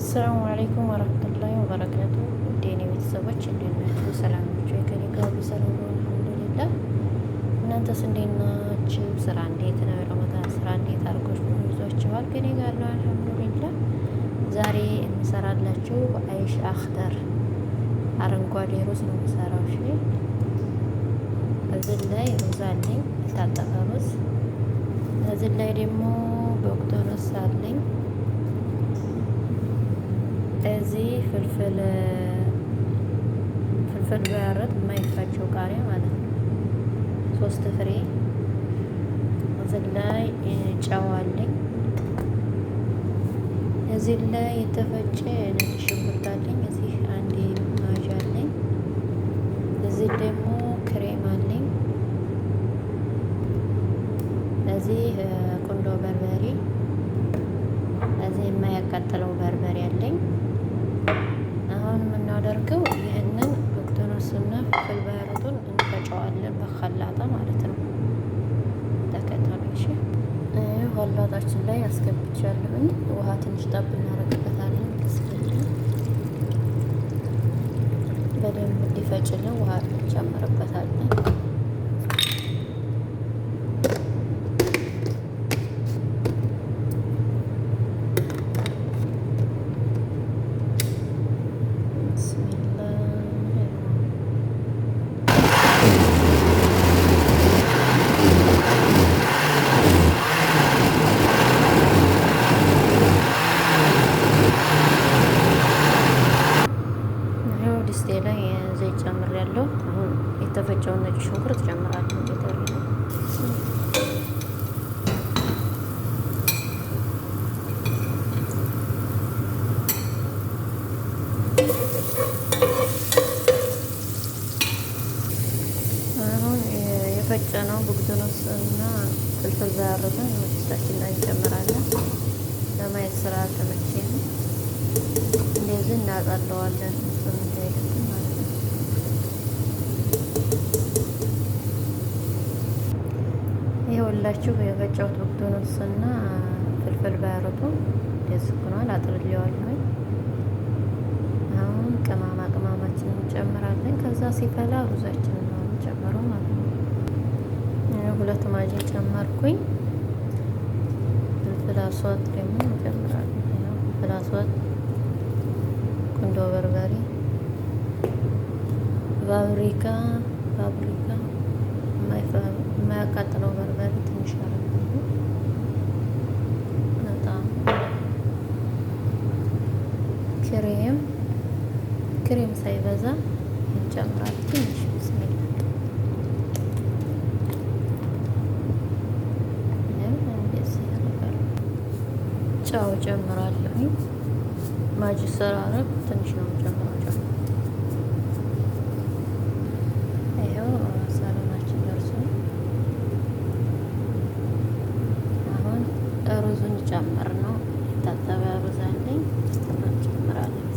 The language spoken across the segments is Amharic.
አሰላሙ አለይኩም ወረህመቱላሂ ወበረካቱ። የኔ ቤተሰቦች እንዴት ናችሁ? ሰላም ናችሁ? ከኔ ጋር ሰላም ነው አልሐምዱሊላህ። እናንተስ እንዴት ናችሁ? ስራ እንዴት ነው? ረመዳን ስራ እንዴት አድርጎች ነው ይዟችኋል? ከኔ ጋር ነው አልሐምዱሊላህ። ዛሬ እንሰራላችሁ አይሽ አክተር አረንጓዴ ሩዝ ነው የምሰራው። እሺ እዚህ ላይ ሩዝ አለኝ የታጠበ ሩዝ። እዚህ ላይ ደግሞ በኦክቶኖስ አለኝ። እዚህ ፍልፍል ባያረጥ የማይፋቸው ቃሪያ ማለት ነው 3 ፍሬ። እዚህ ላይ ጨው አለኝ። እዚህ ላይ የተፈጨ ነጭ ሽንኩርት አለኝ። እዚህ አንድ ማጅ አለኝ። እዚህ ደግሞ ክሬም አለኝ። እዚህ ቁንዶ በርበሬ፣ እዚህ የማያቃጥለው በርበሬ አለኝ። አሁን የምናደርገው ይህንን ኦክቶኖስና ፍልፍል ባያረጡን እንፈጨዋለን በኸላጣ ማለት ነው። ተከተሉ እሺ። ኸላጣችን ላይ አስገብቻለሁኝ። ውሃ ትንሽ ጠብ እናደርግበታለን። በደንብ እንዲፈጭልን ውሃ እንጨምርበታለን። ድስቴ ላይ ዘይት ጨምሬያለሁ። አሁን የተፈጨውን ነጭ ሽንኩርት ጨምራለሁ። አሁን የፈጨነው ኦክቶኖስ እና ፍልፍል ባያረጡን ድስታችን ላይ እንጨምራለን። ለማየት ስራ ተመቼን እንደዚህ እናጣለዋለን። ይኸውላችሁ የፈጨሁት ኦክቶኖስ እና ፍልፍል ባያረጡ እንደዚህ ሆኗል። አጥርሌዋለሁ። አሁን ቅመማ ቅመማችንን እንጨምራለን። ከዛ ሲፈላ ሩዛችንን ነው የምንጨምረው ማለት ነው። 2 ማጂ ጨመርኩኝ። ፍልፍል አስዋጥ ደግሞ እንጨምራለን። ፍልፍል አስዋጥ፣ ቁንዶ በርበሬ፣ ፓፕሪካ የማያቃጥለው በርበሬ ትንሽ አረጋለሁ። በጣም ክሬም ሳይበዛ እንጨምራለን። ትንሽ ብስሚላ ጨው ጨምራለሁ። ማጂ ሰራረብ ትንሽ ነው የምጨምረው። ይኸው ሳሎናችን ደርሷል። አሁን ሩዙን ጨምር ነው። የታጠበ ሩዝ አለኝ ጨምራለን።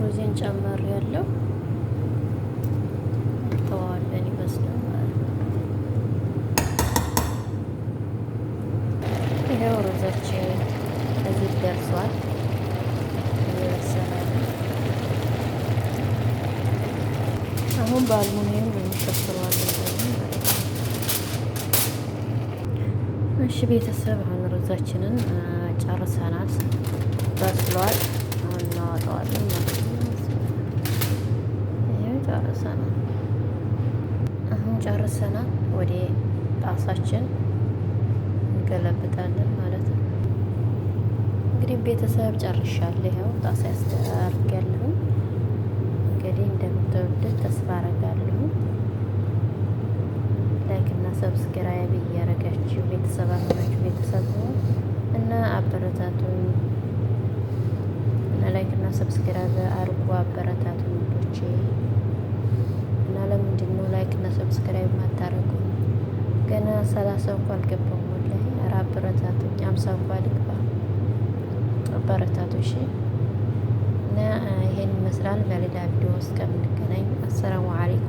ሩዜን ጨመር ያለው ተዋለን ይመስላል ማለት ነው። ይሄው ሩዛችን እዚህ ደርሷል። እየበሰለ ነው። አሁን በአልሙኒየም እንሸፍነዋለን ማለት ነው። እሺ ቤተሰብ አሁን ሩዛችንን ጨርሰናል። በስሏል። አሁን እናወጣዋለን ማለት ነው። ጨርሰናል። አሁን ጨርሰናል። ወደ ጣሳችን እንገለብጣለን ማለት ነው። እንግዲህ ቤተሰብ ጨርሻለሁ። ይኸው ጣሳ ያስተርጋለሁ። እንግዲህ እንደምትወዱት ተስፋ አረጋለሁ። ላይክ እና ሰብስክራይብ እያረጋችሁ ቤተሰብ አሁናችሁ ቤተሰብ እና አበረታቱኝ እና ላይክ እና ሰብስክራይብ አርጉ። አበረታቱኝ ልጆቼ። እና ለምንድን ነው ላይክ እና ሰብስክራይብ ማታረጉ? ገና 30 እንኳን አልገባም። ወላሂ ኧረ አበረታቱኝ። 50 እንኳን ልግባ። አበረታቱ እሺ። ይመስላል። በሌላ ቪዲዮ እስከምንገናኝ አሰላሙ አለይኩም።